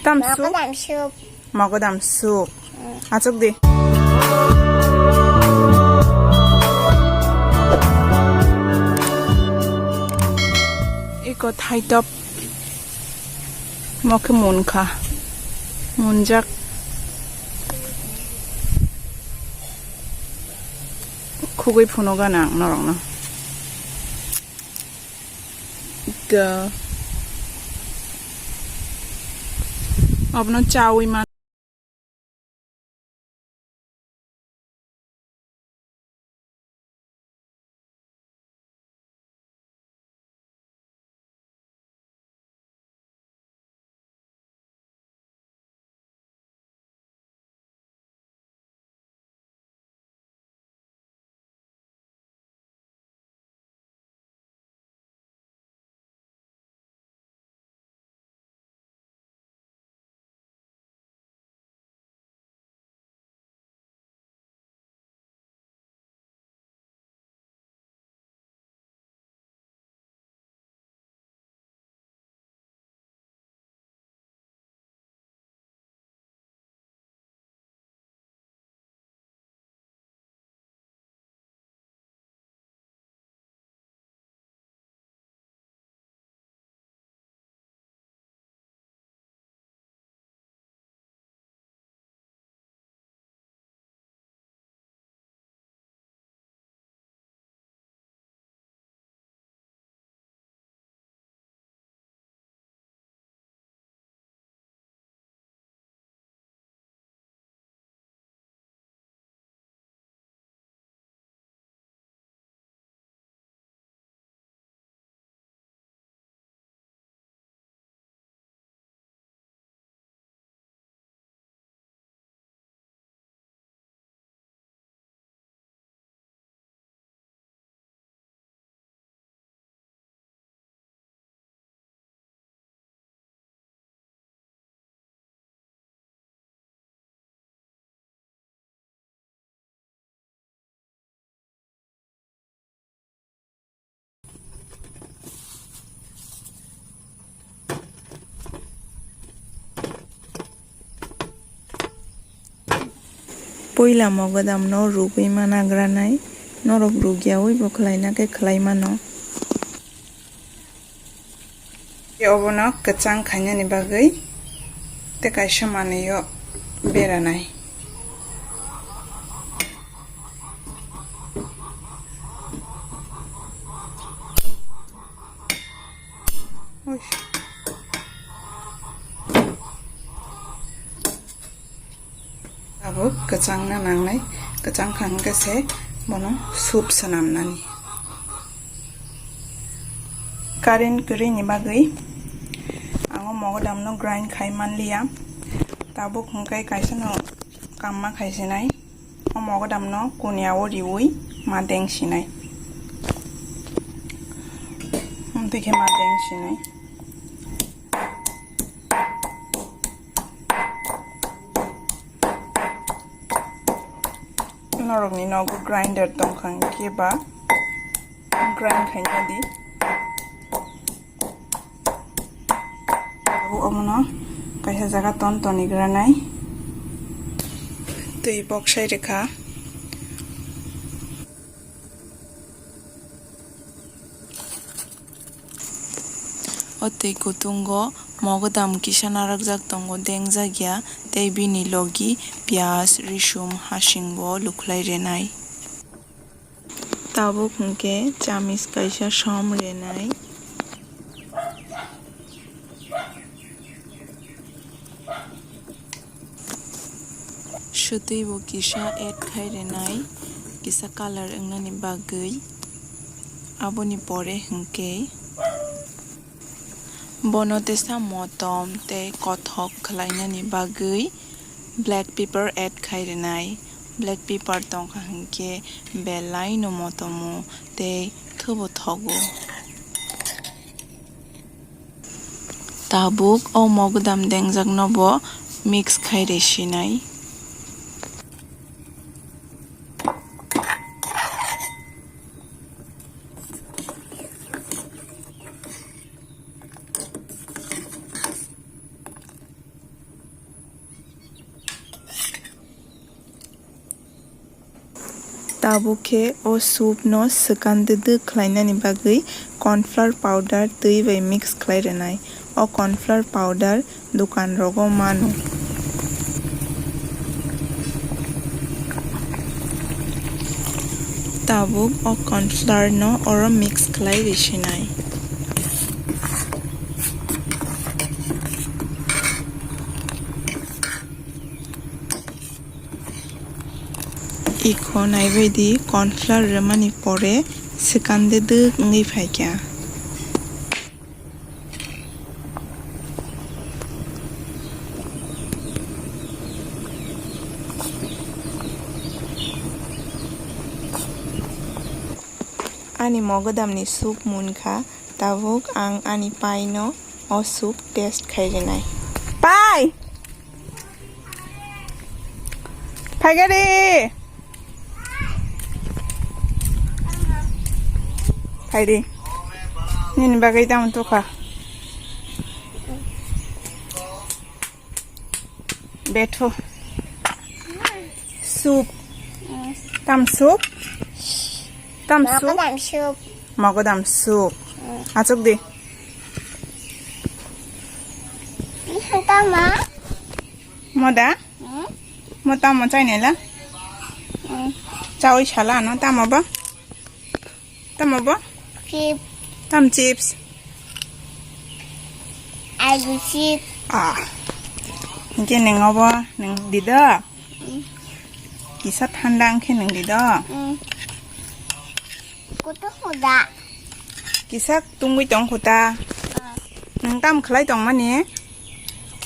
Tam soup. Mogodam soup. Mogodam soup. Achuk di. Iko thai top. Moke munka. Munjak. Kugui puno ganang norong no. Ga. Abno chawi man. Poila mogodam no rugui mana granai norok rugiawi bo khlaina ke khlaima no obono kachang khaina ni bagui te kaisa maneyo beranai abo kachang na nangnai kachang khang kase bono soup sanam nani karin kuri ni bagui ango mogodam no grind khai manliya tabo khungkai kaisa no kamma khaisinai o mogodam no kuniawo riui ma deng sinai umtike ma deng sinai norok ni nogo grinder tongkhang ke ba grind khaina di abu omono kaisa jaga ton toni granai tui boksai rekha otei kutungo mogodam kisana rakjak tongo dengjagya tei bini logi pyas risum hasingbo luklai renai tabo khungke chamis kaisa som renai shutui bo kisa add khai renai kisa color engnani bagui aboni pore hingke bono tesa motom tei kothok khlainani bagui black pepper add khai renai black pepper tongkha hingke belai no motomo tei thubo thogo tabuk o mogodam dengjak no bo mix khai resinai Tabuke o soup no sekandede khlainani bagui cornflour powder tui bai mix khlairenai o cornflour powder dukan rogo mano tabuk o cornflour no oro mix khlai risinai iko naibaidi cornflour remani pore sekandede ngi phaikya Ani Mogodam ni soup munkha tabuk ang ani pai no o soup taste khairenai pai Pagari Paidi Nini bagai tam tu kha Beto Soup Tam soup Tam soup Mogodam soup. Mogodam soup Achuk di Tama. Moda Mo tam mo chai nela Chau shala no tam ba Tam ba Chip. Tam chips Algu chip. Mungkin neng apa neng dida Kisah handang ke neng dida Kutu kuda. Kisah tunggu tong kota Neng tam khlai tong mani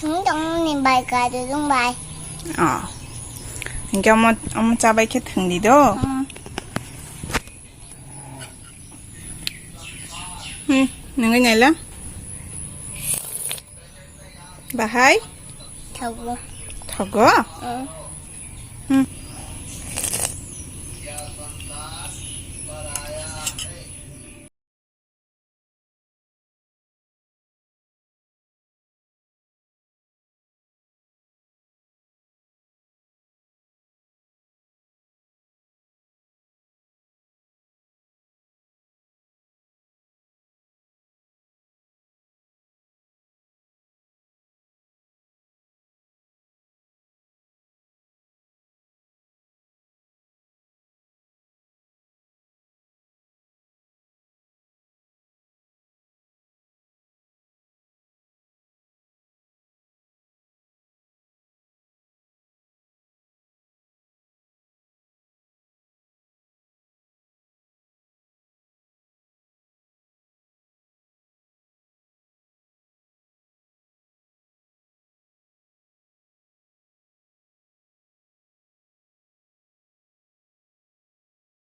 Chúng trong niềm bài cài từ trong bài. Neng ông cha bai ke thang dido Neng ngai la Bahai Thầu. Thogo